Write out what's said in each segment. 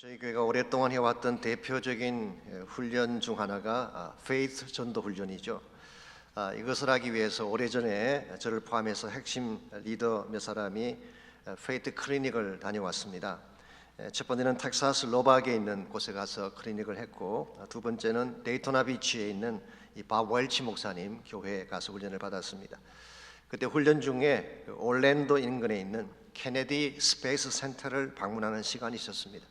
저희 교회가 오랫동안 해왔던 대표적인 훈련 중 하나가 페이스 전도 훈련이죠. 이것을 하기 위해서 오래전에 저를 포함해서 핵심 리더 몇 사람이 페이트 클리닉을 다녀왔습니다. 첫 번째는 텍사스 로박에 있는 곳에 가서 클리닉을 했고, 두 번째는 데이토나 비치에 있는 이 밥 웰치 목사님 교회에 가서 훈련을 받았습니다. 그때 훈련 중에 올랜도 인근에 있는 케네디 스페이스 센터를 방문하는 시간이 있었습니다.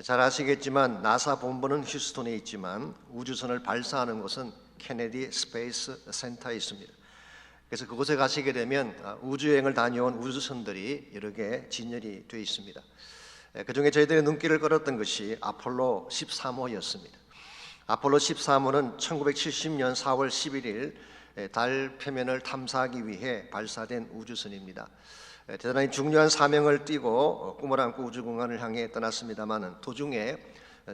잘 아시겠지만 나사 본부는 휴스턴에 있지만 우주선을 발사하는 곳은 케네디 스페이스 센터에 있습니다. 그래서 그곳에 가시게 되면 우주여행을 다녀온 우주선들이 여러 개 진열이 되어 있습니다. 그 중에 저희들의 눈길을 끌었던 것이 아폴로 13호였습니다. 아폴로 13호는 1970년 4월 11일 달 표면을 탐사하기 위해 발사된 우주선입니다. 대단히 중요한 사명을 띠고 꿈을 안고 우주공간을 향해 떠났습니다만, 도중에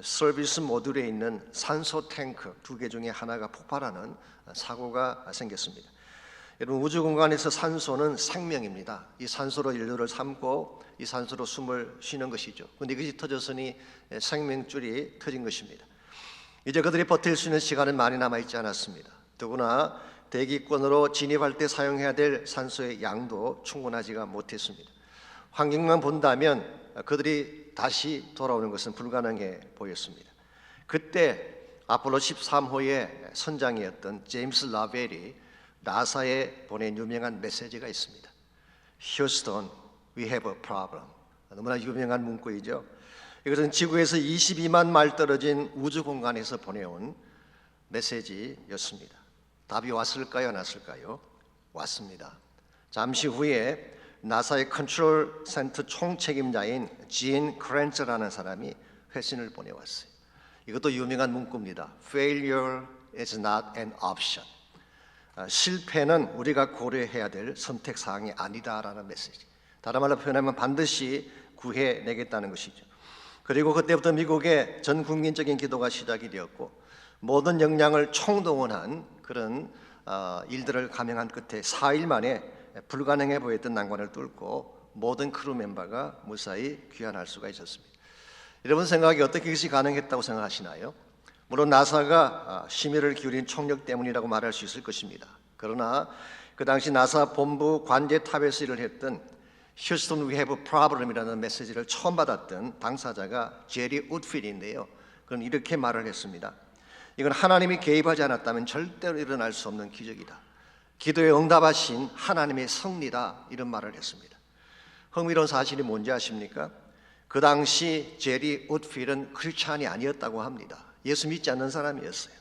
서비스 모듈에 있는 산소 탱크 2개 중에 하나가 폭발하는 사고가 생겼습니다. 여러분, 우주공간에서 산소는 생명입니다. 이 산소로 인류를 삶고 이 산소로 숨을 쉬는 것이죠. 그런데 이것이 터졌으니 생명줄이 터진 것입니다. 이제 그들이 버틸 수 있는 시간은 많이 남아있지 않았습니다. 더구나 대기권으로 진입할 때 사용해야 될 산소의 양도 충분하지가 못했습니다. 환경만 본다면 그들이 다시 돌아오는 것은 불가능해 보였습니다. 그때 아폴로 13호의 선장이었던 제임스 라벨이 나사에 보낸 유명한 메시지가 있습니다. Houston, we have a problem. 너무나 유명한 문구이죠. 이것은 지구에서 22만 마일 떨어진 우주 공간에서 보내온 메시지였습니다. 답이 왔을까요? 안 왔을까요? 왔습니다. 잠시 후에 나사의 컨트롤 센터 총책임자인 진 크랜처라는 사람이 회신을 보내왔어요. 이것도 유명한 문구입니다. Failure is not an option. 실패는 우리가 고려해야 될 선택사항이 아니다라는 메시지. 다른 말로 표현하면 반드시 구해내겠다는 것이죠. 그리고 그때부터 미국의 전 국민적인 기도가 시작이 되었고, 모든 역량을 총동원한 그런 일들을 감행한 끝에 4일 만에 불가능해 보였던 난관을 뚫고 모든 크루 멤버가 무사히 귀환할 수가 있었습니다. 여러분 생각에 어떻게 이것이 가능했다고 생각하시나요? 물론 나사가 심혈을 기울인 총력 때문이라고 말할 수 있을 것입니다. 그러나 그 당시 나사 본부 관제탑에서 일을 했던 Houston, we have a problem이라는 메시지를 처음 받았던 당사자가 제리 우드필인데요. 그는 이렇게 말을 했습니다. 이건 하나님이 개입하지 않았다면 절대로 일어날 수 없는 기적이다. 기도에 응답하신 하나님의 섭리다. 이런 말을 했습니다. 흥미로운 사실이 뭔지 아십니까? 그 당시 제리 우드필은 크리스찬이 아니었다고 합니다. 예수 믿지 않는 사람이었어요.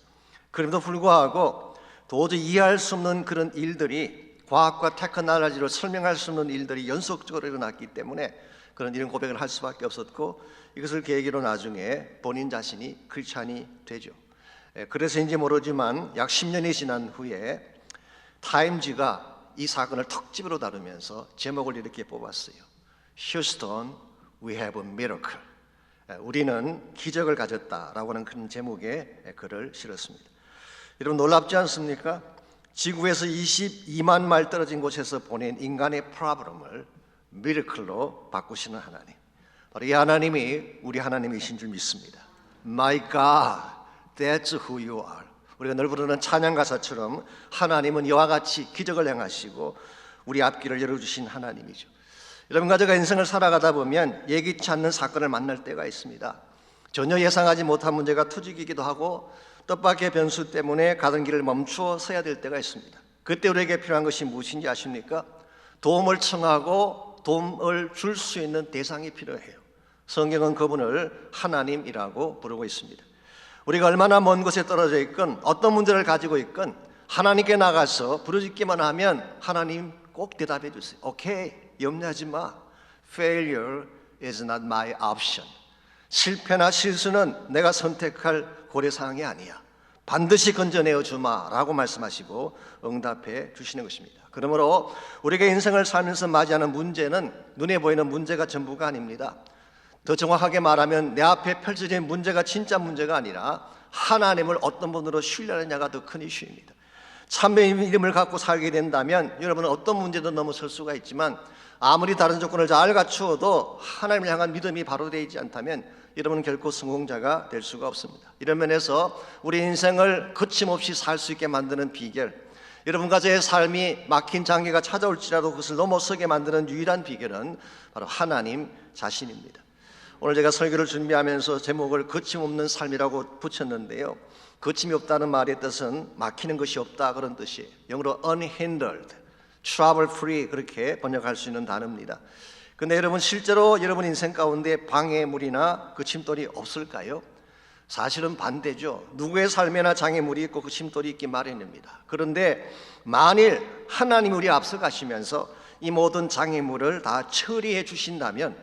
그럼에도 불구하고 도저히 이해할 수 없는 그런 일들이, 과학과 테크놀로지로 설명할 수 없는 일들이 연속적으로 일어났기 때문에 그런 이런 고백을 할 수밖에 없었고, 이것을 계기로 나중에 본인 자신이 크리스찬이 되죠. 그래서인지 모르지만 약 10년이 지난 후에 타임지가 이 사건을 특집으로 다루면서 제목을 이렇게 뽑았어요. Houston, we have a miracle. 우리는 기적을 가졌다라고 하는 그런 제목의 글을 실었습니다. 여러분 놀랍지 않습니까? 지구에서 22만 마일 떨어진 곳에서 보낸 인간의 프로블럼을 미러클로 바꾸시는 하나님, 바로 이 하나님이 우리 하나님이신 줄 믿습니다. My God, that's who you are. 우리가 늘 부르는 찬양 가사처럼 하나님은 이와 같이 기적을 행하시고 우리 앞길을 열어주신 하나님이죠. 여러분, 가족과 인생을 살아가다 보면 예기치 않는 사건을 만날 때가 있습니다. 전혀 예상하지 못한 문제가 터지기도 하고 뜻밖의 변수 때문에 가던 길을 멈추어 서야 될 때가 있습니다. 그때 우리에게 필요한 것이 무엇인지 아십니까? 도움을 청하고 도움을 줄 수 있는 대상이 필요해요. 성경은 그분을 하나님이라고 부르고 있습니다. 우리가 얼마나 먼 곳에 떨어져 있건 어떤 문제를 가지고 있건 하나님께 나가서 부르짖기만 하면 하나님 꼭 대답해 주세요. 오케이, 염려하지 마. Failure is not my option. 실패나 실수는 내가 선택할 고려사항이 아니야. 반드시 건져내어 주마 라고 말씀하시고 응답해 주시는 것입니다. 그러므로 우리가 인생을 살면서 맞이하는 문제는 눈에 보이는 문제가 전부가 아닙니다. 더 정확하게 말하면 내 앞에 펼쳐진 문제가 진짜 문제가 아니라 하나님을 어떤 분으로 신뢰하느냐가 더 큰 이슈입니다. 참된 믿음을 갖고 살게 된다면 여러분은 어떤 문제도 넘어설 수가 있지만, 아무리 다른 조건을 잘 갖추어도 하나님을 향한 믿음이 바로 되지 않다면 여러분은 결코 성공자가 될 수가 없습니다. 이런 면에서 우리 인생을 거침없이 살 수 있게 만드는 비결, 여러분과 저의 삶이 막힌 장애가 찾아올지라도 그것을 넘어서게 만드는 유일한 비결은 바로 하나님 자신입니다. 오늘 제가 설교를 준비하면서 제목을 거침없는 삶이라고 붙였는데요, 거침이 없다는 말의 뜻은 막히는 것이 없다 그런 뜻이에요. 영어로 unhindered, trouble free 그렇게 번역할 수 있는 단어입니다. 근데 여러분, 실제로 여러분 인생 가운데 방해물이나 거침돌이 없을까요? 사실은 반대죠. 누구의 삶에나 장애물이 있고 거침돌이 있기 마련입니다. 그런데 만일 하나님이 우리 앞서 가시면서 이 모든 장애물을 다 처리해 주신다면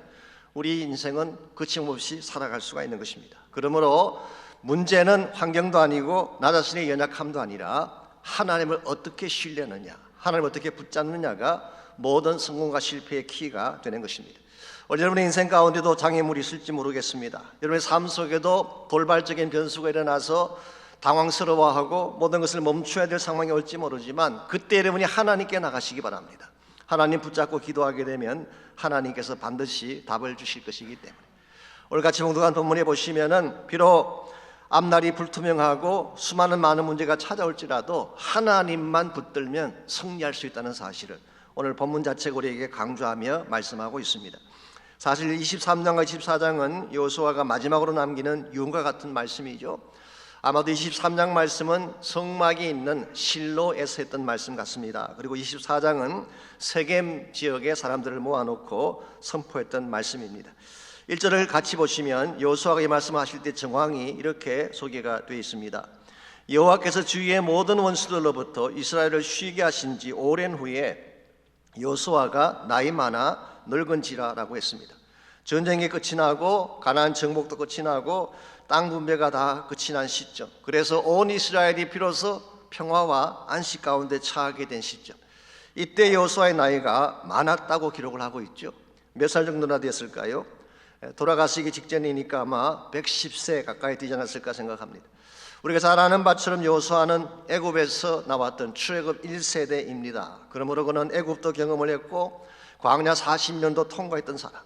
우리 인생은 거침없이 살아갈 수가 있는 것입니다. 그러므로 문제는 환경도 아니고 나 자신의 연약함도 아니라 하나님을 어떻게 신뢰하느냐, 하나님을 어떻게 붙잡느냐가 모든 성공과 실패의 키가 되는 것입니다. 여러분의 인생 가운데도 장애물이 있을지 모르겠습니다. 여러분의 삶 속에도 돌발적인 변수가 일어나서 당황스러워하고 모든 것을 멈춰야 될 상황이 올지 모르지만 그때 여러분이 하나님께 나가시기 바랍니다. 하나님 붙잡고 기도하게 되면 하나님께서 반드시 답을 주실 것이기 때문에 오늘 같이 봉독한 본문에 보시면은 비록 앞날이 불투명하고 수많은 많은 문제가 찾아올지라도 하나님만 붙들면 승리할 수 있다는 사실을 오늘 본문 자체가 우리에게 강조하며 말씀하고 있습니다. 사실 23장과 24장은 여호수아가 마지막으로 남기는 유언과 같은 말씀이죠. 아마도 23장 말씀은 성막이 있는 실로에서 했던 말씀 같습니다. 그리고 24장은 세겜 지역의 사람들을 모아놓고 선포했던 말씀입니다. 1절을 같이 보시면 여호수아가 이 말씀하실 때 정황이 이렇게 소개가 되어 있습니다. 여호와께서 주위의 모든 원수들로부터 이스라엘을 쉬게 하신 지 오랜 후에 여호수아가 나이 많아 늙은지라라고 했습니다. 전쟁이 끝이 나고 가나안 정복도 끝이 나고 땅 분배가 다 끝이 난 시점, 그래서 온 이스라엘이 비로소 평화와 안식 가운데 처하게 된 시점, 이때 여호수아의 나이가 많았다고 기록을 하고 있죠. 몇 살 정도나 됐을까요? 돌아가시기 직전이니까 아마 110세 가까이 되지 않았을까 생각합니다. 우리가 잘 아는 바처럼 여호수아는 애굽에서 나왔던 출애굽 1세대입니다. 그러므로 그는 애굽도 경험을 했고 광야 40년도 통과했던 사람,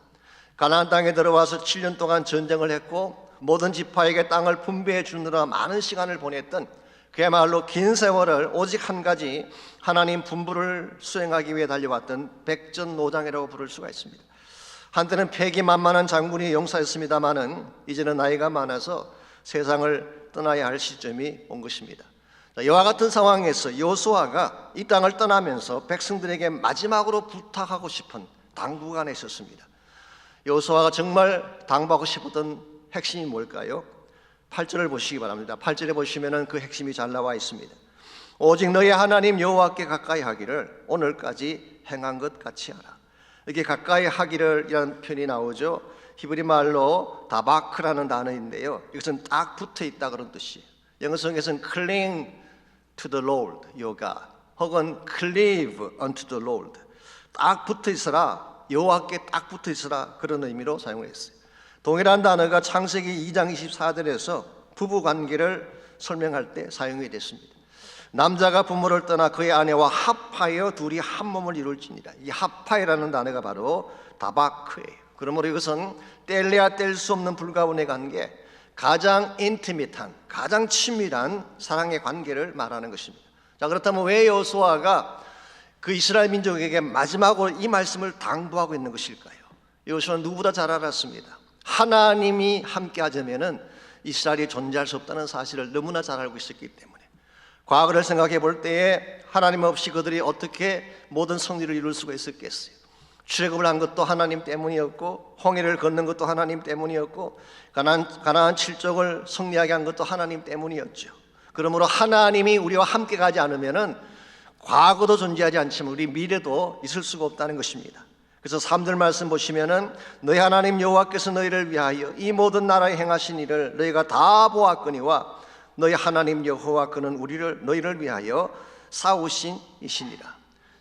가나안 땅에 들어와서 7년 동안 전쟁을 했고 모든 지파에게 땅을 분배해 주느라 많은 시간을 보냈던 그야말로 긴 세월을 오직 한 가지 하나님 분부를 수행하기 위해 달려왔던 백전노장이라고 부를 수가 있습니다. 한때는 패기만만한 장군이 용사였습니다마는 이제는 나이가 많아서 세상을 떠나야 할 시점이 온 것입니다. 이와 같은 상황에서 여호수아가 이 땅을 떠나면서 백성들에게 마지막으로 부탁하고 싶은 당부가 하나 있었습니다. 여호수아가 정말 당부하고 싶었던 핵심이 뭘까요? 8절을 보시기 바랍니다. 8절에 보시면 그 핵심이 잘 나와 있습니다. 오직 너희 하나님 여호와께 가까이 하기를 오늘까지 행한 것 같이 하라. 이렇게 가까이 하기를 이라는 표현이 나오죠. 히브리 말로 다바크라는 단어인데요, 이것은 딱 붙어 있다 그런 뜻이에요. 영어 성에서는 cling to the Lord, your God, 혹은 cleave unto the Lord, 딱 붙어 있어라, 여호와께 딱 붙어 있어라, 그런 의미로 사용을 했어요. 동일한 단어가 창세기 2장 24절에서 부부관계를 설명할 때 사용이 됐습니다. 남자가 부모를 떠나 그의 아내와 합하여 둘이 한 몸을 이룰지니라. 이 합하여라는 단어가 바로 다바크예요. 그러므로 이것은 뗄래야 뗄 수 없는 불가분의 관계, 가장 인티밋한, 가장 친밀한 사랑의 관계를 말하는 것입니다. 자, 그렇다면 왜 여호수아가 그 이스라엘 민족에게 마지막으로 이 말씀을 당부하고 있는 것일까요? 여호수아는 누구보다 잘 알았습니다. 하나님이 함께 하자면은 이스라엘이 존재할 수 없다는 사실을 너무나 잘 알고 있었기 때문에 과거를 생각해 볼 때에 하나님 없이 그들이 어떻게 모든 승리를 이룰 수가 있었겠어요? 출애굽을 한 것도 하나님 때문이었고 홍해를 건넌 것도 하나님 때문이었고 가나안 7족을 승리하게 한 것도 하나님 때문이었죠. 그러므로 하나님이 우리와 함께 가지 않으면은 과거도 존재하지 않지만 우리 미래도 있을 수가 없다는 것입니다. 그래서 3절 말씀 보시면은 너희 하나님 여호와께서 너희를 위하여 이 모든 나라에 행하신 일을 너희가 다 보았거니와 너희 하나님 여호와 그는 너희를 위하여 싸우신 이시니라.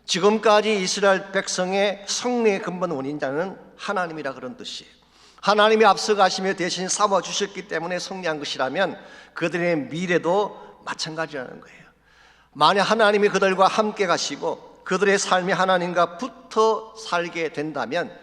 지금까지 이스라엘 백성의 승리의 근본 원인자는 하나님이라 그런 뜻이에요. 하나님이 앞서가시며 대신 싸워주셨기 때문에 승리한 것이라면 그들의 미래도 마찬가지라는 거예요. 만약 하나님이 그들과 함께 가시고 그들의 삶이 하나님과 붙어 살게 된다면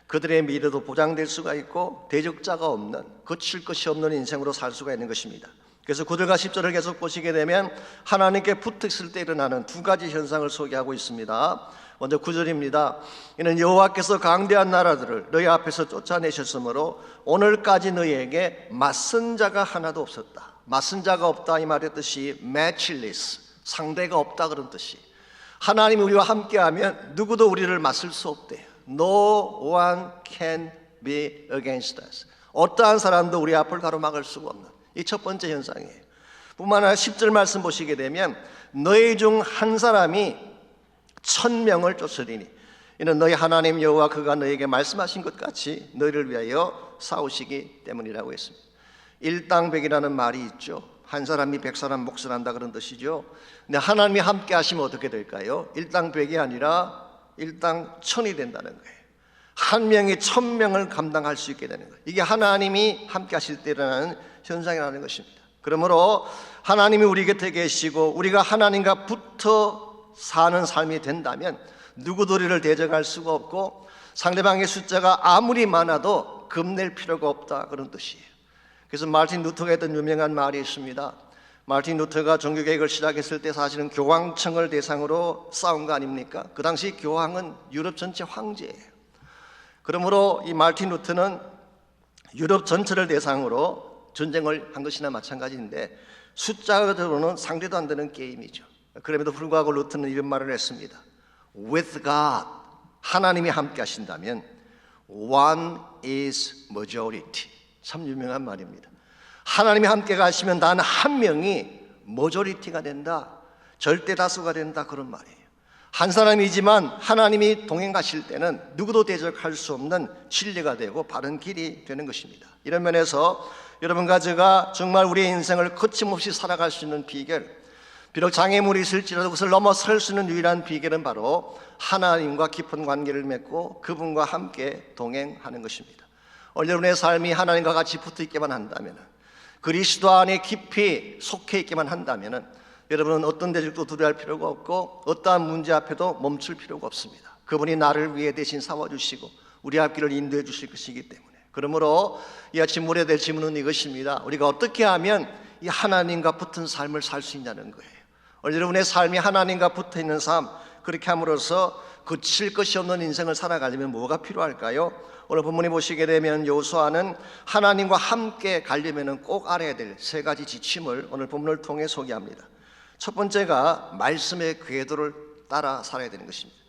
그들의 미래도 보장될 수가 있고 대적자가 없는, 거칠 것이 없는 인생으로 살 수가 있는 것입니다. 그래서 9절과 10절을 계속 보시게 되면 하나님께 붙어 있을 때 일어나는 두 가지 현상을 소개하고 있습니다. 먼저 9절입니다. 이는 여호와께서 강대한 나라들을 너희 앞에서 쫓아내셨으므로 오늘까지 너희에게 맞선 자가 하나도 없었다. 맞선 자가 없다 이 말의 뜻이 matchless, 상대가 없다 그런 뜻이. 하나님이 우리와 함께하면 누구도 우리를 맞설 수 없대요. No one can be against us. 어떠한 사람도 우리 앞을 가로막을 수가 없는, 이 첫 번째 현상이에요. 뿐만 아니라 10절 말씀 보시게 되면 너희 중 한 사람이 1000명을 쫓으리니 이는 너희 하나님 여호와 그가 너희에게 말씀하신 것 같이 너희를 위하여 싸우시기 때문이라고 했습니다. 일당백이라는 말이 있죠. 한 사람이 100사람 몫을 한다 그런 뜻이죠. 근데 하나님이 함께 하시면 어떻게 될까요? 일당백이 아니라 일당 1000이 된다는 거예요. 한 명이 1000명을 감당할 수 있게 되는 거예요. 이게 하나님이 함께 하실 때 일어나는 현상이라는 것입니다. 그러므로 하나님이 우리 곁에 계시고 우리가 하나님과 붙어 사는 삶이 된다면 누구도 우리를 대적할 수가 없고 상대방의 숫자가 아무리 많아도 겁낼 필요가 없다 그런 뜻이에요. 그래서 마르틴 루터가 했던 유명한 말이 있습니다. 마르틴 루터가 종교개혁을 시작했을 때 사실은 교황청을 대상으로 싸운 거 아닙니까? 그 당시 교황은 유럽 전체 황제예요. 그러므로 이 마르틴 루터는 유럽 전체를 대상으로 전쟁을 한 것이나 마찬가지인데 숫자로는 상대도 안 되는 게임이죠. 그럼에도 불구하고 루터는 이런 말을 했습니다. With God, 하나님이 함께 하신다면 one is majority. 참 유명한 말입니다. 하나님이 함께 가시면 단 한 명이 머저리티가 된다, 절대 다수가 된다 그런 말이에요. 한 사람이지만 하나님이 동행 가실 때는 누구도 대적할 수 없는 진리가 되고 바른 길이 되는 것입니다. 이런 면에서 여러분과 제가 정말 우리의 인생을 거침없이 살아갈 수 있는 비결, 비록 장애물이 있을지라도 그것을 넘어설 수 있는 유일한 비결은 바로 하나님과 깊은 관계를 맺고 그분과 함께 동행하는 것입니다. 오늘 여러분의 삶이 하나님과 같이 붙어 있게만 한다면, 그리스도 안에 깊이 속해 있게만 한다면 여러분은 어떤 대적도 두려워할 필요가 없고 어떠한 문제 앞에도 멈출 필요가 없습니다. 그분이 나를 위해 대신 싸워주시고 우리 앞길을 인도해 주실 것이기 때문에. 그러므로 이 아침 물어야 될 질문은 이것입니다. 우리가 어떻게 하면 이 하나님과 붙은 삶을 살 수 있냐는 거예요. 오늘 여러분의 삶이 하나님과 붙어 있는 삶, 그렇게 함으로써 그칠 것이 없는 인생을 살아가려면 뭐가 필요할까요? 오늘 본문에 보시게 되면 여호수아는 하나님과 함께 가려면 꼭 알아야 될 세 가지 지침을 오늘 본문을 통해 소개합니다. 첫 번째가 말씀의 궤도를 따라 살아야 되는 것입니다.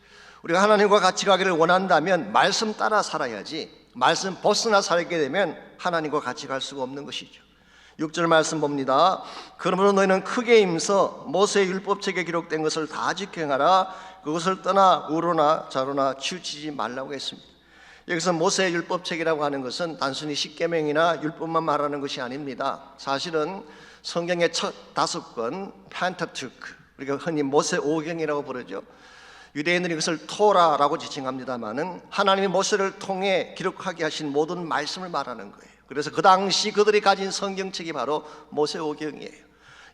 우리가 하나님과 같이 가기를 원한다면 말씀 따라 살아야지, 말씀 벗어나 살게 되면 하나님과 같이 갈 수가 없는 것이죠. 6절 말씀 봅니다. 그러므로 너희는 크게 힘써 모세의 율법책에 기록된 것을 다 지켜행하라. 그것을 떠나 우로나 좌로나 치우치지 말라고 했습니다. 여기서 모세의 율법책이라고 하는 것은 단순히 십계명이나 율법만 말하는 것이 아닙니다. 사실은 성경의 첫 5권 펜타투크, 우리가 흔히 모세 오경이라고 부르죠. 유대인들이 이것을 토라라고 지칭합니다마는 하나님이 모세를 통해 기록하게 하신 모든 말씀을 말하는 거예요. 그래서 그 당시 그들이 가진 성경책이 바로 모세 오경이에요.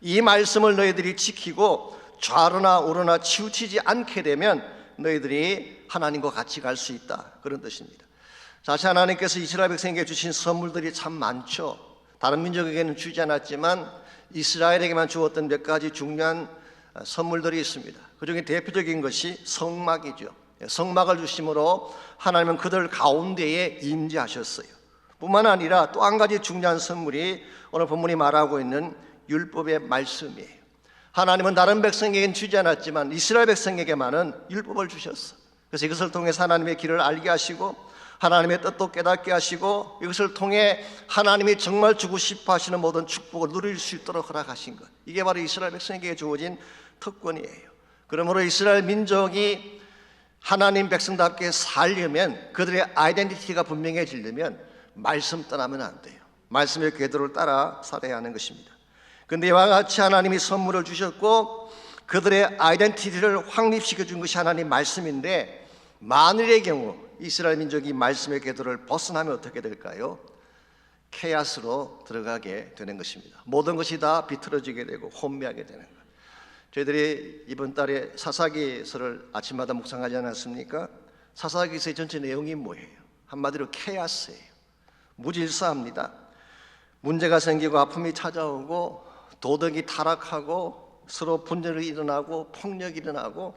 이 말씀을 너희들이 지키고 좌로나 우로나 치우치지 않게 되면 너희들이 하나님과 같이 갈 수 있다, 그런 뜻입니다. 사실 하나님께서 이스라엘 백성에게 주신 선물들이 참 많죠. 다른 민족에게는 주지 않았지만 이스라엘에게만 주었던 몇 가지 중요한 선물들이 있습니다. 그 중에 대표적인 것이 성막이죠. 성막을 주심으로 하나님은 그들 가운데에 임재하셨어요. 뿐만 아니라 또 한 가지 중요한 선물이 오늘 본문이 말하고 있는 율법의 말씀이에요. 하나님은 다른 백성에게는 주지 않았지만 이스라엘 백성에게만은 율법을 주셨어. 그래서 이것을 통해서 하나님의 길을 알게 하시고 하나님의 뜻도 깨닫게 하시고 이것을 통해 하나님이 정말 주고 싶어 하시는 모든 축복을 누릴 수 있도록 허락하신 것, 이게 바로 이스라엘 백성에게 주어진 특권이에요. 그러므로 이스라엘 민족이 하나님 백성답게 살려면, 그들의 아이덴티티가 분명해지려면 말씀 떠나면 안 돼요. 말씀의 궤도를 따라 살아야 하는 것입니다. 그런데 이와 같이 하나님이 선물을 주셨고 그들의 아이덴티티를 확립시켜 준 것이 하나님 말씀인데, 만일의 경우 이스라엘 민족이 말씀의 궤도를 벗어나면 어떻게 될까요? 케아스로 들어가게 되는 것입니다. 모든 것이 다 비틀어지게 되고 혼미하게 되는 것. 저희들이 이번 달에 사사기서를 아침마다 묵상하지 않았습니까? 사사기서의 전체 내용이 뭐예요? 한마디로 케아스예요. 무질서합니다. 문제가 생기고 아픔이 찾아오고 도덕이 타락하고 서로 분열이 일어나고 폭력이 일어나고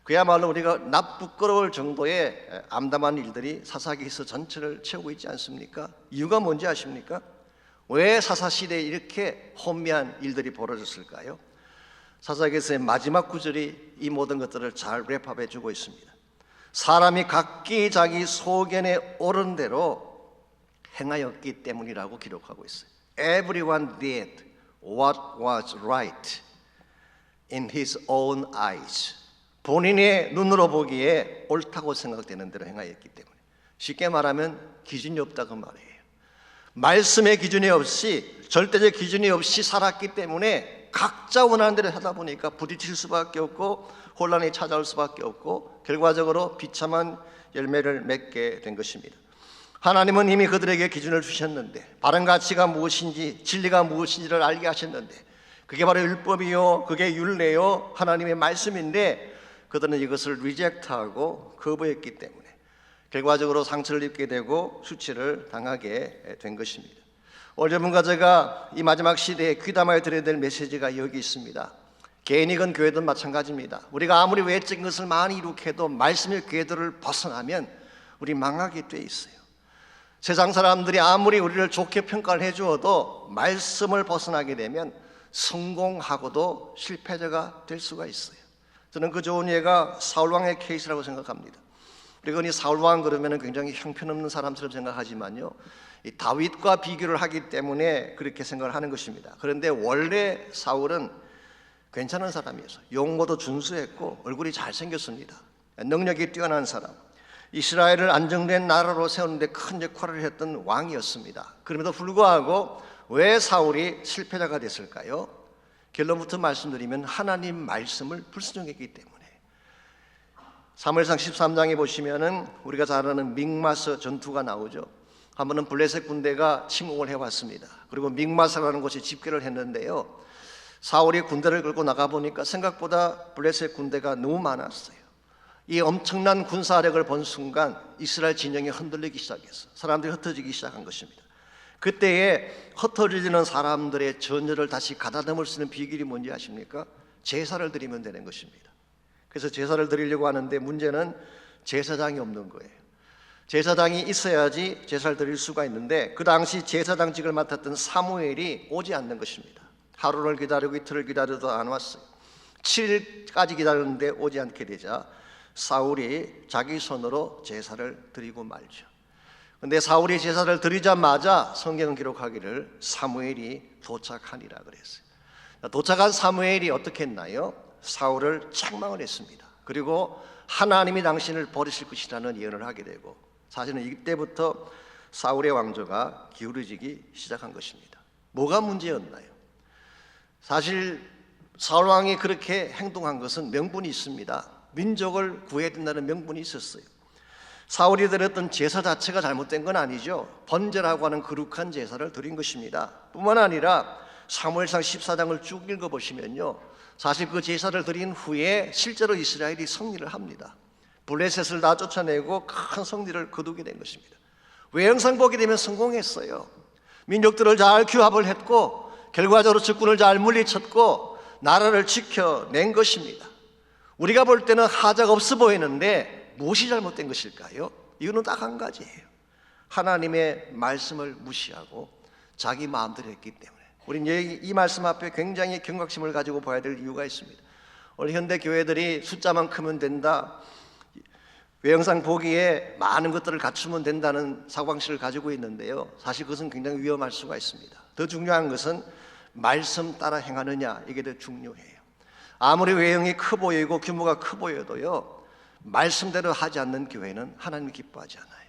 그야말로 우리가 납부끄러울 정도의 암담한 일들이 사사기에서 전체를 채우고 있지 않습니까? 이유가 뭔지 아십니까? 왜 사사시대에 이렇게 혼미한 일들이 벌어졌을까요? 사사기에서의 마지막 구절이 이 모든 것들을 잘 랩합해 주고 있습니다. 사람이 각기 자기 소견에 옳은 대로 행하였기 때문이라고 기록하고 있어요. Everyone did what was right in his own eyes. 본인의 눈으로 보기에 옳다고 생각되는 대로 행하였기 때문에. 쉽게 말하면 기준이 없다고 말이에요. 말씀의 기준이 없이, 절대적 기준이 없이 살았기 때문에 각자 원하는 대로 하다 보니까 부딪힐 수밖에 없고 혼란이 찾아올 수밖에 없고 결과적으로 비참한 열매를 맺게 된 것입니다. 하나님은 이미 그들에게 기준을 주셨는데, 바른 가치가 무엇인지, 진리가 무엇인지를 알게 하셨는데, 그게 바로 율법이요, 그게 율례요, 하나님의 말씀인데 그들은 이것을 리젝트하고 거부했기 때문에 결과적으로 상처를 입게 되고 수치를 당하게 된 것입니다. 오늘 여러분과 제가 이 마지막 시대에 귀담아야 드려야 될 메시지가 여기 있습니다. 개인이건 교회든 마찬가지입니다. 우리가 아무리 외적인 것을 많이 이룩해도 말씀의 궤도를 벗어나면 우리 망하게 돼 있어요. 세상 사람들이 아무리 우리를 좋게 평가를 해주어도 말씀을 벗어나게 되면 성공하고도 실패자가 될 수가 있어요. 저는 그 좋은 예가 사울왕의 케이스라고 생각합니다. 우리가 이 사울왕 그러면 굉장히 형편없는 사람처럼 생각하지만요, 이 다윗과 비교를 하기 때문에 그렇게 생각을 하는 것입니다. 그런데 원래 사울은 괜찮은 사람이었어요. 용모도 준수했고 얼굴이 잘생겼습니다. 능력이 뛰어난 사람, 이스라엘을 안정된 나라로 세우는데 큰 역할을 했던 왕이었습니다. 그럼에도 불구하고 왜 사울이 실패자가 됐을까요? 결론부터 말씀드리면 하나님 말씀을 불순종했기 때문에. 사무엘상 13장에 보시면은 우리가 잘 아는 믹마스 전투가 나오죠. 한 번은 블레셋 군대가 침공을 해왔습니다. 그리고 믹마스라는 곳에 집결을 했는데요, 사울이 군대를 끌고 나가보니까 생각보다 블레셋 군대가 너무 많았어요. 이 엄청난 군사력을 본 순간 이스라엘 진영이 흔들리기 시작했어요. 사람들이 흩어지기 시작한 것입니다. 그때에 흩어지는 사람들의 전열을 다시 가다듬을 수 있는 비결이 뭔지 아십니까? 제사를 드리면 되는 것입니다. 그래서 제사를 드리려고 하는데 문제는 제사장이 없는 거예요. 제사장이 있어야지 제사를 드릴 수가 있는데 그 당시 제사장직을 맡았던 사무엘이 오지 않는 것입니다. 하루를 기다리고 이틀을 기다려도 안 왔어요. 7일까지 기다렸는데 오지 않게 되자 사울이 자기 손으로 제사를 드리고 말죠. 그런데 사울이 제사를 드리자마자 성경은 기록하기를 사무엘이 도착하니라 그랬어요. 도착한 사무엘이 어떻게 했나요? 사울을 책망을 했습니다. 그리고 하나님이 당신을 버리실 것이라는 예언을 하게 되고, 사실은 이때부터 사울의 왕조가 기울어지기 시작한 것입니다. 뭐가 문제였나요? 사실 사울 왕이 그렇게 행동한 것은 명분이 있습니다. 민족을 구해야 된다는 명분이 있었어요. 사울이 드렸던 제사 자체가 잘못된 건 아니죠. 번제라고 하는 거룩한 제사를 드린 것입니다. 뿐만 아니라 사무엘상 14장을 쭉 읽어보시면요, 사실 그 제사를 드린 후에 실제로 이스라엘이 승리를 합니다. 블레셋을 다 쫓아내고 큰 승리를 거두게 된 것입니다. 외형상 보게 되면 성공했어요. 민족들을 잘 규합을 했고 결과적으로 적군을 잘 물리쳤고 나라를 지켜낸 것입니다. 우리가 볼 때는 하자가 없어 보이는데 무엇이 잘못된 것일까요? 이유는 딱 한 가지예요. 하나님의 말씀을 무시하고 자기 마음대로 했기 때문에. 우린 이 말씀 앞에 굉장히 경각심을 가지고 봐야 될 이유가 있습니다. 오늘 현대 교회들이 숫자만 크면 된다, 외형상 보기에 많은 것들을 갖추면 된다는 사고방식을 가지고 있는데요, 사실 그것은 굉장히 위험할 수가 있습니다. 더 중요한 것은 말씀 따라 행하느냐, 이게 더 중요해요. 아무리 외형이 커 보이고 규모가 커 보여도요, 말씀대로 하지 않는 교회는 하나님 기뻐하지 않아요.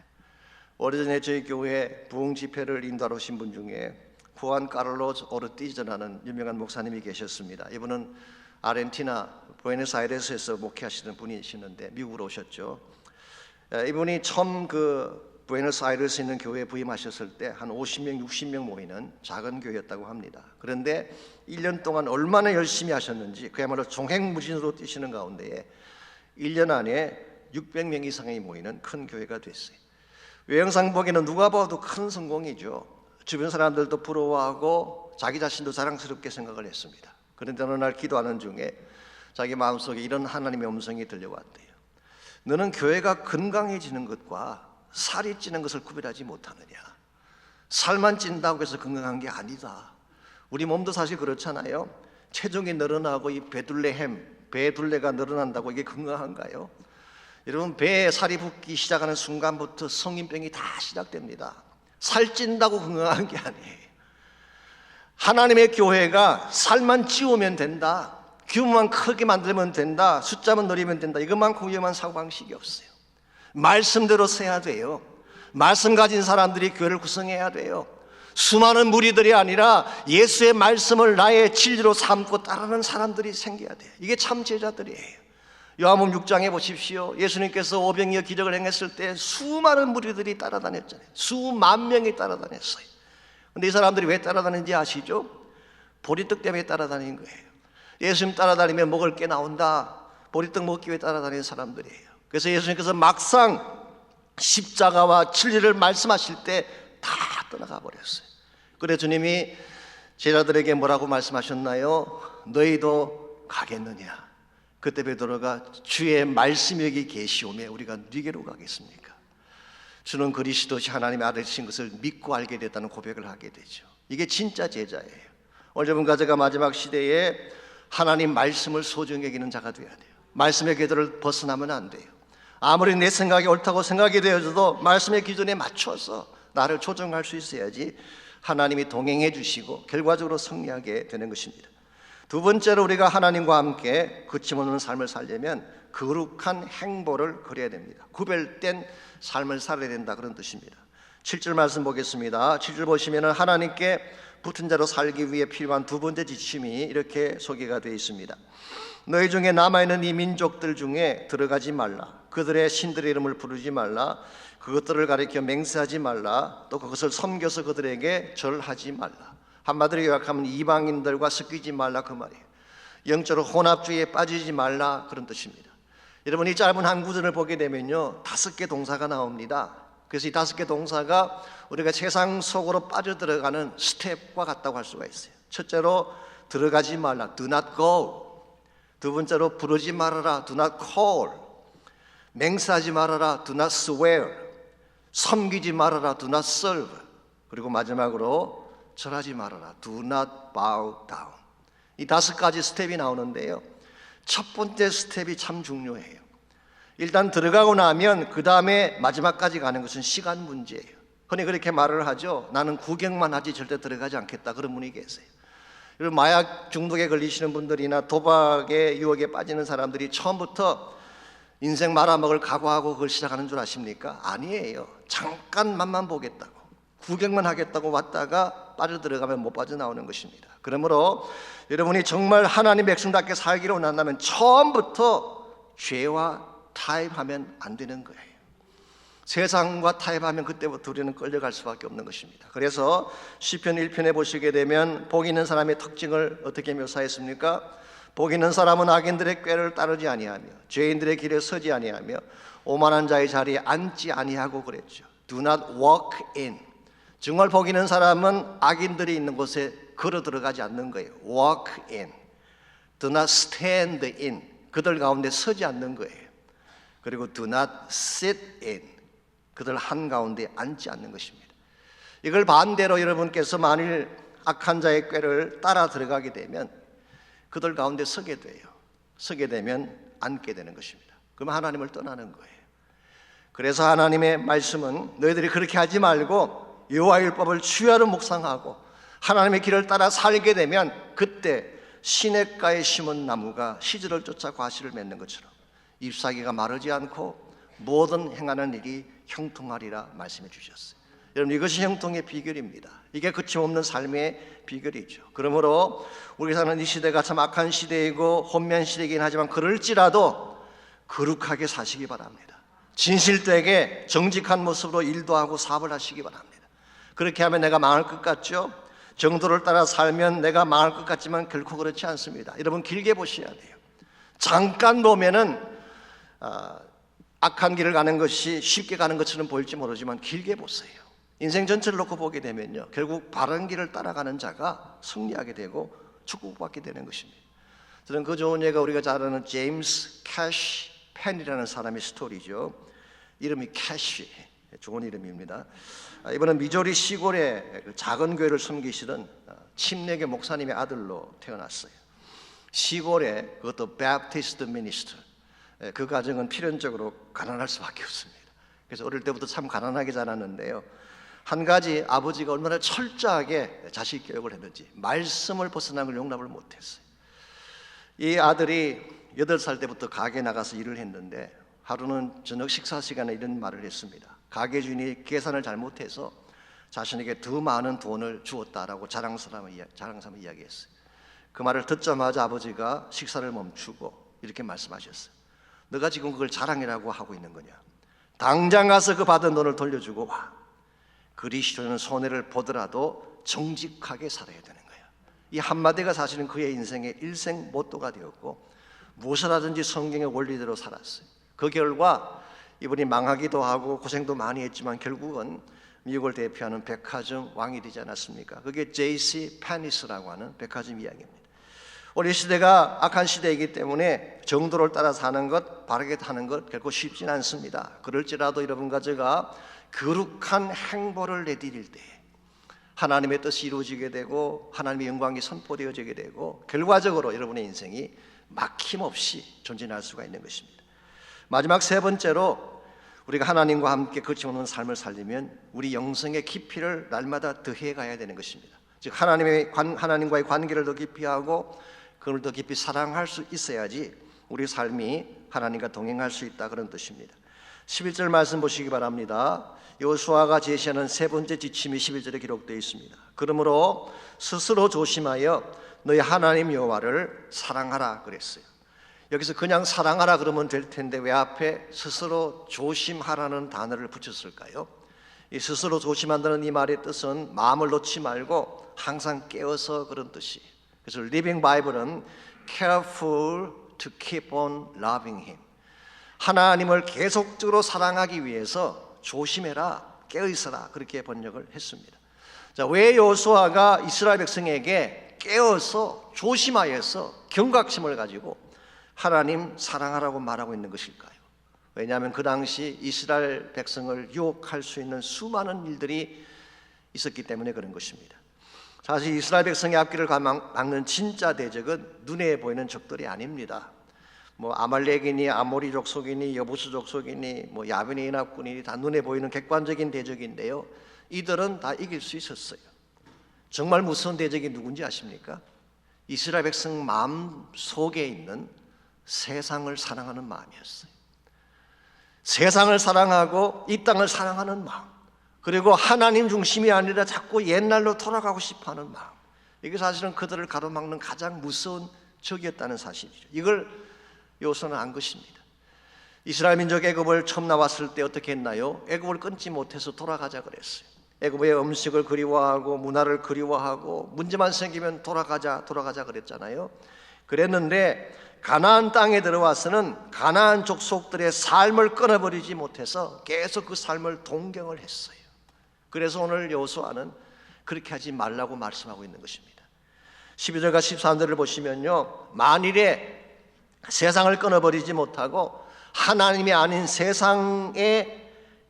오래전에 저희 교회 부흥 집회를 인도하러 오신 분 중에 후안 카를로스 오르티즈라는 유명한 목사님이 계셨습니다. 이분은 아르헨티나 부에노스아이레스에서 목회하시는 분이시는데 미국으로 오셨죠. 이분이 처음 그 부에노스아이레스에 있는 교회에 부임하셨을 때 한 50명, 60명 모이는 작은 교회였다고 합니다. 그런데 1년 동안 얼마나 열심히 하셨는지 그야말로 종횡무진으로 뛰시는 가운데에 1년 안에 600명 이상이 모이는 큰 교회가 됐어요. 외형상 보기에는 누가 봐도 큰 성공이죠. 주변 사람들도 부러워하고 자기 자신도 자랑스럽게 생각을 했습니다. 그런데 어느 날 기도하는 중에 자기 마음속에 이런 하나님의 음성이 들려왔대요. 너는 교회가 건강해지는 것과 살이 찌는 것을 구별하지 못하느냐. 살만 찐다고 해서 건강한 게 아니다. 우리 몸도 사실 그렇잖아요. 체중이 늘어나고 이 배 둘레가 늘어난다고 이게 건강한가요? 여러분, 배에 살이 붙기 시작하는 순간부터 성인병이 다 시작됩니다. 살찐다고 건강한 게 아니에요. 하나님의 교회가 살만 찌우면 된다, 규모만 크게 만들면 된다, 숫자만 늘리면 된다, 이것만큼 위험한 사고방식이 없어요. 말씀대로 서야 돼요. 말씀 가진 사람들이 교회를 구성해야 돼요. 수많은 무리들이 아니라 예수의 말씀을 나의 진리로 삼고 따르는 사람들이 생겨야 돼요. 이게 참 제자들이에요. 요한복음 6장에 보십시오. 예수님께서 오병이어 기적을 행했을 때 수많은 무리들이 따라다녔잖아요. 수만 명이 따라다녔어요. 그런데 이 사람들이 왜 따라다니는지 아시죠? 보리떡 때문에 따라다니는 거예요. 예수님 따라다니면 먹을 게 나온다. 보리떡 먹기 위해 따라다니는 사람들이에요. 그래서 예수님께서 막상 십자가와 진리를 말씀하실 때 다 떠나가 버렸어요. 그래 주님이 제자들에게 뭐라고 말씀하셨나요? 너희도 가겠느냐? 그때 베드로가 주의 말씀이 여기 계시오매 우리가 네게로 가겠습니까? 주는 그리스도시 하나님의 아들이신 것을 믿고 알게 됐다는 고백을 하게 되죠. 이게 진짜 제자예요. 오늘 여러분과 제가 마지막 시대에 하나님 말씀을 소중히 여기는 자가 되어야 돼요. 말씀의 궤도를 벗어나면 안 돼요. 아무리 내 생각이 옳다고 생각이 되어져도 말씀의 기준에 맞춰서 나를 조정할 수 있어야지 하나님이 동행해 주시고 결과적으로 승리하게 되는 것입니다. 두 번째로 우리가 하나님과 함께 그침없는 삶을 살려면 거룩한 행보를 그려야 됩니다. 구별된 삶을 살아야 된다, 그런 뜻입니다. 7절 말씀 보겠습니다. 7절 보시면 하나님께 붙은 자로 살기 위해 필요한 두 번째 지침이 이렇게 소개가 되어 있습니다. 너희 중에 남아있는 이 민족들 중에 들어가지 말라. 그들의 신들의 이름을 부르지 말라. 그것들을 가리켜 맹세하지 말라. 또 그것을 섬겨서 그들에게 절하지 말라. 한마디로 요약하면 이방인들과 섞이지 말라, 그 말이에요. 영적으로 혼합주의에 빠지지 말라, 그런 뜻입니다. 여러분, 이 짧은 한 구절을 보게 되면요 5개 동사가 나옵니다. 그래서 이 5개 동사가 우리가 세상 속으로 빠져들어가는 스텝과 같다고 할 수가 있어요. 첫째로 들어가지 말라, do not go. 두 번째로 부르지 말아라, do not call. 맹세하지 말아라, do not swear. 섬기지 말아라, do not serve. 그리고 마지막으로 절하지 말아라, do not bow down. 이 5가지 스텝이 나오는데요, 첫 번째 스텝이 참 중요해요. 일단 들어가고 나면 그 다음에 마지막까지 가는 것은 시간 문제예요. 흔히 그렇게 말을 하죠. 나는 구경만 하지 절대 들어가지 않겠다, 그런 분이 계세요. 여러분, 마약 중독에 걸리시는 분들이나 도박의 유혹에 빠지는 사람들이 처음부터 인생 말아먹을 각오하고 그걸 시작하는 줄 아십니까? 아니에요. 잠깐 맛만 보겠다고, 구경만 하겠다고 왔다가 빠져들어가면 못 빠져나오는 것입니다. 그러므로 여러분이 정말 하나님 백성답게 살기로 원한다면 처음부터 죄와 타협하면 안 되는 거예요. 세상과 타협하면 그때부터 우리는 끌려갈 수밖에 없는 것입니다. 그래서 시편 1편에 보시게 되면 복 있는 사람의 특징을 어떻게 묘사했습니까? 복 있는 사람은 악인들의 꾀를 따르지 아니하며 죄인들의 길에 서지 아니하며 오만한 자의 자리에 앉지 아니하고 그랬죠. Do not walk in. 정말 복 있는 사람은 악인들이 있는 곳에 걸어 들어가지 않는 거예요. Walk in. Do not stand in. 그들 가운데 서지 않는 거예요. 그리고 do not sit in. 그들 한가운데 앉지 않는 것입니다. 이걸 반대로 여러분께서 만일 악한 자의 꾀를 따라 들어가게 되면 그들 가운데 서게 돼요. 서게 되면 앉게 되는 것입니다. 그럼 하나님을 떠나는 거예요. 그래서 하나님의 말씀은 너희들이 그렇게 하지 말고 여호와의 율법을 주야로 묵상하고 하나님의 길을 따라 살게 되면 그때 시냇가에 심은 나무가 시절을 쫓아 과실을 맺는 것처럼 잎사귀가 마르지 않고 모든 행하는 일이 형통하리라 말씀해 주셨어요. 여러분, 이것이 형통의 비결입니다. 이게 그침없는 삶의 비결이죠. 그러므로 우리 사는 이 시대가 참 악한 시대이고 혼미한 시대이긴 하지만 그럴지라도 거룩하게 사시기 바랍니다. 진실되게 정직한 모습으로 일도 하고 사업을 하시기 바랍니다. 그렇게 하면 내가 망할 것 같죠? 정도를 따라 살면 내가 망할 것 같지만 결코 그렇지 않습니다. 여러분, 길게 보셔야 돼요. 잠깐 보면은 악한 길을 가는 것이 쉽게 가는 것처럼 보일지 모르지만 길게 보세요. 인생 전체를 놓고 보게 되면요, 결국 바른 길을 따라가는 자가 승리하게 되고 축복받게 되는 것입니다. 저는 그 좋은 예가 우리가 잘 아는 제임스 캐시 펜이라는 사람의 스토리죠. 이름이 캐시, 좋은 이름입니다. 이번은 미조리 시골의 작은 교회를 섬기시던 침례교 목사님의 아들로 태어났어요. 시골에, 그것도 베프티스트 미니스터, 그 가정은 필연적으로 가난할 수밖에 없습니다. 그래서 어릴 때부터 참 가난하게 자랐는데요, 한 가지 아버지가 얼마나 철저하게 자식 교육을 했는지 말씀을 벗어난 걸 용납을 못했어요. 이 아들이 8살 때부터 가게 나가서 일을 했는데 하루는 저녁 식사 시간에 이런 말을 했습니다. 가게 주인이 계산을 잘못해서 자신에게 더 많은 돈을 주었다라고 자랑스러워 이야기했어요. 그 말을 듣자마자 아버지가 식사를 멈추고 이렇게 말씀하셨어요. 너가 지금 그걸 자랑이라고 하고 있는 거냐? 당장 가서 그 받은 돈을 돌려주고 와. 그리스도는 손해를 보더라도 정직하게 살아야 되는 거야. 이 한마디가 사실은 그의 인생의 일생 모토가 되었고 무엇을 하든지 성경의 원리대로 살았어요. 그 결과 이분이 망하기도 하고 고생도 많이 했지만 결국은 미국을 대표하는 백화점 왕이 되지 않았습니까? 그게 J.C. 페니스라고 하는 백화점 이야기입니다. 우리 시대가 악한 시대이기 때문에 정도를 따라 사는 것, 바르게 사는 것 결코 쉽진 않습니다. 그럴지라도 여러분과 제가 거룩한 행보를 내디딜 때 하나님의 뜻이 이루어지게 되고 하나님의 영광이 선포되어지게 되고 결과적으로 여러분의 인생이 막힘없이 전진할 수가 있는 것입니다. 마지막 세 번째로 우리가 하나님과 함께 거침없는 삶을 살려면 우리 영성의 깊이를 날마다 더해 가야 되는 것입니다. 즉 하나님과의 관계를 더 깊이 하고 그걸 더 깊이 사랑할 수 있어야지 우리 삶이 하나님과 동행할 수 있다, 그런 뜻입니다. 11절 말씀 보시기 바랍니다. 여호수아가 제시하는 세 번째 지침이 11절에 기록되어 있습니다. 그러므로 스스로 조심하여 너희 하나님 여호와를 사랑하라 그랬어요. 여기서 그냥 사랑하라 그러면 될 텐데 왜 앞에 스스로 조심하라는 단어를 붙였을까요? 이 스스로 조심한다는 이 말의 뜻은 마음을 놓지 말고 항상 깨어서, 그런 뜻이에요. 그래서 리빙 바이블은 careful to keep on loving him, 하나님을 계속적으로 사랑하기 위해서 조심해라, 깨어있어라, 그렇게 번역을 했습니다. 자, 왜 여호수아가 이스라엘 백성에게 깨어서 조심하여서 경각심을 가지고 하나님 사랑하라고 말하고 있는 것일까요? 왜냐하면 그 당시 이스라엘 백성을 유혹할 수 있는 수많은 일들이 있었기 때문에 그런 것입니다. 사실 이스라엘 백성의 앞길을 막는 진짜 대적은 눈에 보이는 적들이 아닙니다. 아말렉이니 아모리 족속이니 여부스 족속이니 야베니 연합군이니 다 눈에 보이는 객관적인 대적인데요, 이들은 다 이길 수 있었어요. 정말 무서운 대적이 누군지 아십니까? 이스라엘 백성 마음 속에 있는 세상을 사랑하는 마음이었어요. 세상을 사랑하고 이 땅을 사랑하는 마음, 그리고 하나님 중심이 아니라 자꾸 옛날로 돌아가고 싶어하는 마음, 이게 사실은 그들을 가로막는 가장 무서운 적이었다는 사실이죠. 이걸 여호수아는 안 것입니다. 이스라엘 민족 애굽을 처음 나왔을 때 어떻게 했나요? 애굽을 끊지 못해서 돌아가자 그랬어요. 애굽의 음식을 그리워하고 문화를 그리워하고 문제만 생기면 돌아가자 그랬잖아요. 그랬는데 가나안 땅에 들어와서는 가나안 족속들의 삶을 끊어버리지 못해서 계속 그 삶을 동경을 했어요. 그래서 오늘 여호수아는 그렇게 하지 말라고 말씀하고 있는 것입니다. 12절과 13절을 보시면요, 만일에 세상을 끊어버리지 못하고 하나님이 아닌 세상에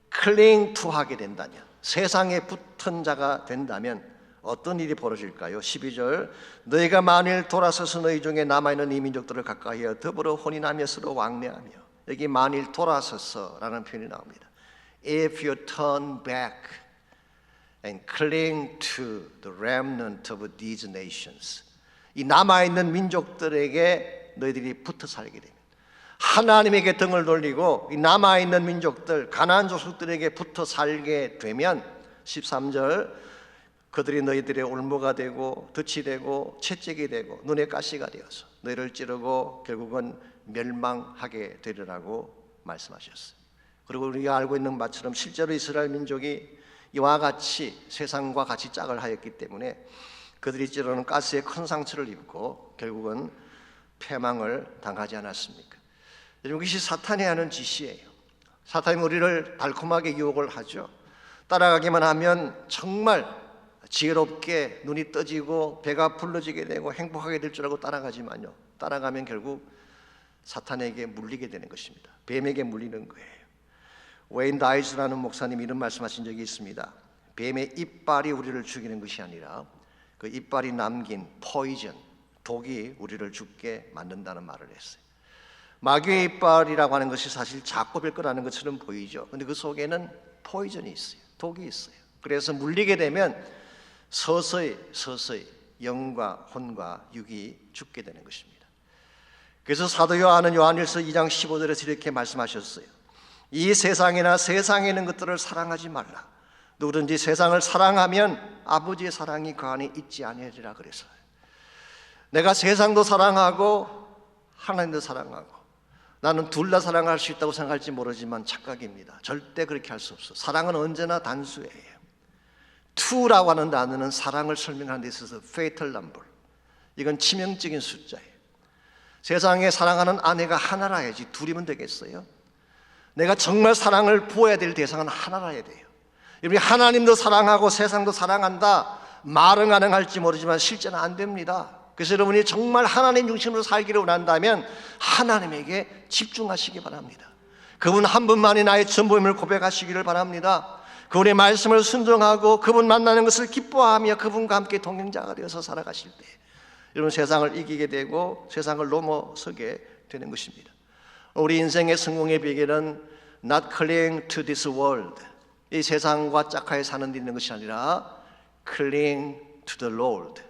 클링 투 하게 된다면, 세상에 붙은 자가 된다면 어떤 일이 벌어질까요? 12절, 너희가 만일 돌아서서 너희 중에 남아있는 이 민족들을 가까이하여 더불어 혼인하며 서로 왕래하며, 여기 만일 돌아서서라는 표현이 나옵니다. If you turn back and cling to the remnant of these nations, 이 남아있는 민족들에게 너희들이 붙어 살게 됩니다. 하나님에게 등을 돌리고 이 남아있는 민족들, 가나안 족속들에게 붙어 살게 되면 13절, 그들이 너희들의 올무가 되고 덫이 되고 채찍이 되고 눈의 가시가 되어서 너희를 찌르고 결국은 멸망하게 되리라고 말씀하셨어요. 그리고 우리가 알고 있는 바처럼 실제로 이스라엘 민족이 이와 같이 세상과 같이 짝을 하였기 때문에 그들이 찌르는 가스에 큰 상처를 입고 결국은 패망을 당하지 않았습니까? 여러분, 이것이 사탄이 하는 짓이에요. 사탄이 우리를 달콤하게 유혹을 하죠. 따라가기만 하면 정말 지혜롭게 눈이 떠지고 배가 불러지게 되고 행복하게 될 줄 알고 따라가지만요, 따라가면 결국 사탄에게 물리게 되는 것입니다. 뱀에게 물리는 거예요. 웨인 다이스라는 목사님이 이런 말씀하신 적이 있습니다. 뱀의 이빨이 우리를 죽이는 것이 아니라 그 이빨이 남긴 포이전, 독이 우리를 죽게 만든다는 말을 했어요. 마귀의 이빨이라고 하는 것이 사실 작고 별 거라는 것처럼 보이죠. 그런데 그 속에는 포이전이 있어요. 독이 있어요. 그래서 물리게 되면 서서히 영과 혼과 육이 죽게 되는 것입니다. 그래서 사도 요한은 요한일서 2장 15절에서 이렇게 말씀하셨어요. 이 세상이나 세상에 있는 것들을 사랑하지 말라. 누구든지 세상을 사랑하면 아버지의 사랑이 그 안에 있지 아니하리라 그랬어요. 내가 세상도 사랑하고 하나님도 사랑하고, 나는 둘 다 사랑할 수 있다고 생각할지 모르지만 착각입니다. 절대 그렇게 할 수 없어. 사랑은 언제나 단수예요. two라고 하는 단어는 사랑을 설명하는 데 있어서 fatal number, 이건 치명적인 숫자예요. 세상에 사랑하는 아내가 하나라 해야지 둘이면 되겠어요? 내가 정말 사랑을 부어야 될 대상은 하나라 해야 돼요. 여러분이 하나님도 사랑하고 세상도 사랑한다 말은 가능할지 모르지만 실제는 안 됩니다. 그래서 여러분이 정말 하나님 중심으로 살기를 원한다면 하나님에게 집중하시기 바랍니다. 그분 한 분만이 나의 전부임을 고백하시기를 바랍니다. 그분의 말씀을 순종하고 그분 만나는 것을 기뻐하며 그분과 함께 동행자가 되어서 살아가실 때 여러분 세상을 이기게 되고 세상을 넘어서게 되는 것입니다. 우리 인생의 성공의 비결은 not clinging to this world, 이 세상과 짝하에 사는 데 있는 것이 아니라 clinging to the Lord,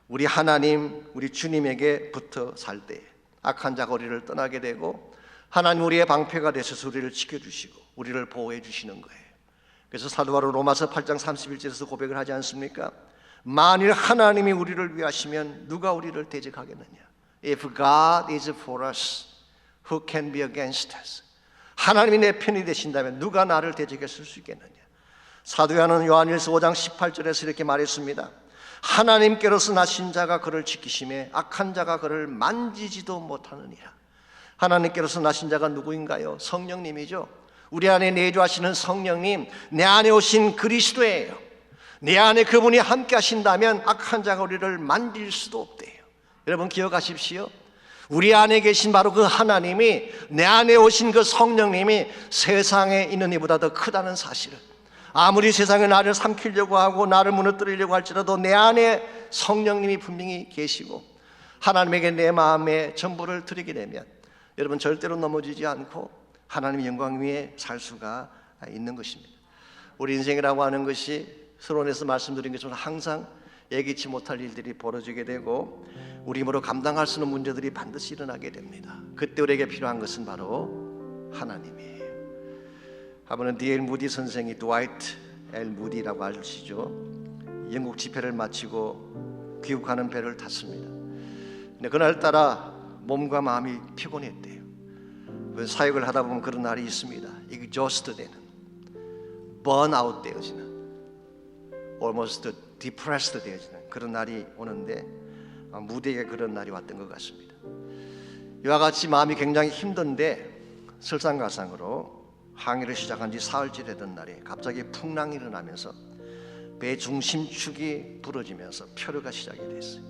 우리 하나님, 우리 주님에게 붙어 살 때 악한 자가 우리를 떠나게 되고 하나님 우리의 방패가 되셔서 우리를 지켜주시고 우리를 보호해 주시는 거예요. 그래서 사도 바울 로마서 8장 31절에서 고백을 하지 않습니까? 만일 하나님이 우리를 위하시면 누가 우리를 대적하겠느냐? If God is for us, who can be against us? 하나님이 내 편이 되신다면 누가 나를 대적했을 수 있겠느냐? 사도 요한일서 5장 18절에서 이렇게 말했습니다. 하나님께로서 나신 자가 그를 지키심에 악한 자가 그를 만지지도 못하느니라. 하나님께로서 나신 자가 누구인가요? 성령님이죠. 우리 안에 내주하시는 성령님, 내 안에 오신 그리스도예요. 내 안에 그분이 함께 하신다면 악한 자가 우리를 만질 수도 없대요. 여러분 기억하십시오. 우리 안에 계신 바로 그 하나님이, 내 안에 오신 그 성령님이 세상에 있는 이보다 더 크다는 사실을, 아무리 세상에 나를 삼키려고 하고 나를 무너뜨리려고 할지라도 내 안에 성령님이 분명히 계시고 하나님에게 내 마음의 전부를 드리게 되면 여러분 절대로 넘어지지 않고 하나님의 영광 위에 살 수가 있는 것입니다. 우리 인생이라고 하는 것이 서론에서 말씀드린 것처럼 항상 예기치 못할 일들이 벌어지게 되고 우리 힘으로 감당할 수 있는 문제들이 반드시 일어나게 됩니다. 그때 우리에게 필요한 것은 바로 하나님이에요. 한번은 D.L. 무디 선생이 드와이트 L. 무디라고 아시죠? 영국 집회를 마치고 귀국하는 배를 탔습니다. 근데 그날따라 몸과 마음이 피곤했대요. 사역을 하다 보면 그런 날이 있습니다. exhaust 되는, burnout 되어지는, almost depressed 되어지는 그런 날이 오는데 무디에게 그런 날이 왔던 것 같습니다. 이와 같이 마음이 굉장히 힘든데 설상가상으로 항해를 시작한 지 사흘째 되던 날에 갑자기 풍랑이 일어나면서 배 중심축이 부러지면서 표류가 시작이 됐어요.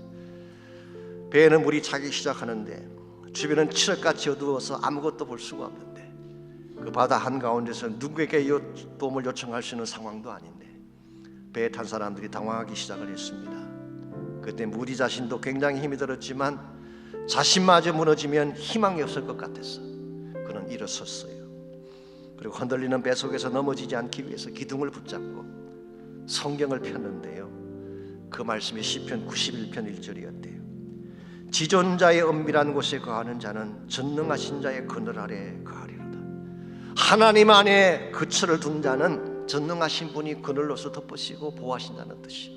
배에는 물이 차기 시작하는데 주변은 칠흑같이 어두워서 아무것도 볼 수가 없는데 그 바다 한가운데서 누구에게 도움을 요청할 수 있는 상황도 아닌데 배에 탄 사람들이 당황하기 시작을 했습니다. 그때 무디 자신도 굉장히 힘이 들었지만 자신마저 무너지면 희망이 없을 것 같았어. 그는 일어섰어요. 그리고 흔들리는 배 속에서 넘어지지 않기 위해서 기둥을 붙잡고 성경을 폈는데요, 그 말씀이 시편 91편 1절이었대요. 지존자의 은밀한 곳에 거하는 자는 전능하신 자의 그늘 아래 거하리로다. 하나님 안에 그처를 둔 자는 전능하신 분이 그늘로서 덮으시고 보호하신다는 뜻이.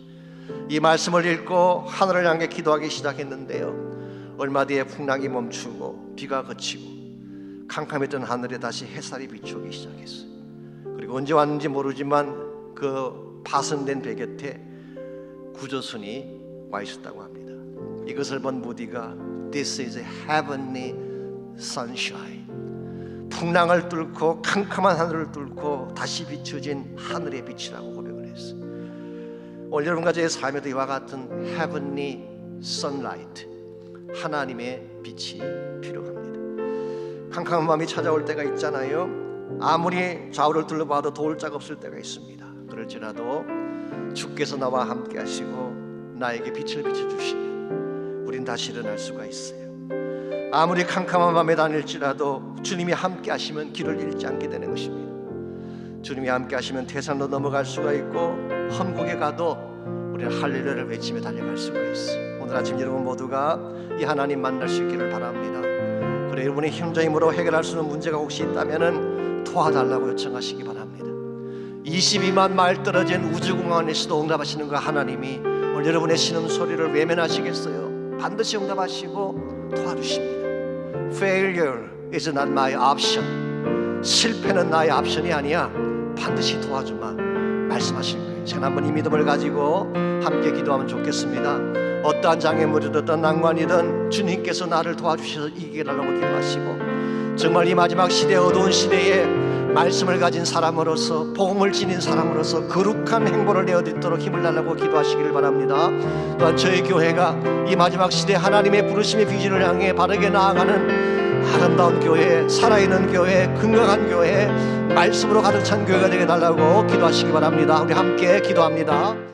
이 말씀을 읽고 하늘을 향해 기도하기 시작했는데요, 얼마 뒤에 풍랑이 멈추고 비가 그치고 캄캄했던 하늘에 다시 햇살이 비추기 시작했어요. 그리고 언제 왔는지 모르지만 그 파손된 배 곁에 구조선이 와 있었다고 합니다. 이것을 본 무디가 This is heavenly sunshine, 풍랑을 뚫고 캄캄한 하늘을 뚫고 다시 비춰진 하늘의 빛이라고 고백을 했어요. 오늘 여러분과 저의 삶에도 이와 같은 heavenly sunlight, 하나님의 빛이 필요합니다. 캄캄한 밤이 찾아올 때가 있잖아요. 아무리 좌우를 둘러봐도 도울 자가 없을 때가 있습니다. 그럴지라도 주께서 나와 함께 하시고 나에게 빛을 비춰주시면 우린 다시 일어날 수가 있어요. 아무리 캄캄한 밤에 다닐지라도 주님이 함께 하시면 길을 잃지 않게 되는 것입니다. 주님이 함께 하시면 태산로 넘어갈 수가 있고 험곡에 가도 우리는 할렐루야를 외치며 달려갈 수가 있어요. 오늘 아침 여러분 모두가 이 하나님 만날 수 있기를 바랍니다. 그래, 여러분의 혼자 힘으로 해결할 수 있는 문제가 혹시 있다면 도와달라고 요청하시기 바랍니다. 22만 마일 떨어진 우주공항에서도 응답하시는 그 하나님이 오늘 여러분의 신음소리를 외면하시겠어요? 반드시 응답하시고 도와주십니다. Failure is not my option. 실패는 나의 옵션이 아니야. 반드시 도와주마 말씀하실 거예요. 제가 한번 이 믿음을 가지고 함께 기도하면 좋겠습니다. 어떠한 장애물이든 어떤 난관이든 주님께서 나를 도와주셔서 이기게 달라고 기도하시고, 정말 이 마지막 시대, 어두운 시대에 말씀을 가진 사람으로서, 복음을 지닌 사람으로서 거룩한 행보를 내어드리도록 힘을 달라고 기도하시기를 바랍니다. 또한 저희 교회가 이 마지막 시대 하나님의 부르심의 비전을 향해 바르게 나아가는 아름다운 교회, 살아있는 교회, 건강한 교회, 말씀으로 가득 찬 교회가 되게 달라고 기도하시기 바랍니다. 우리 함께 기도합니다.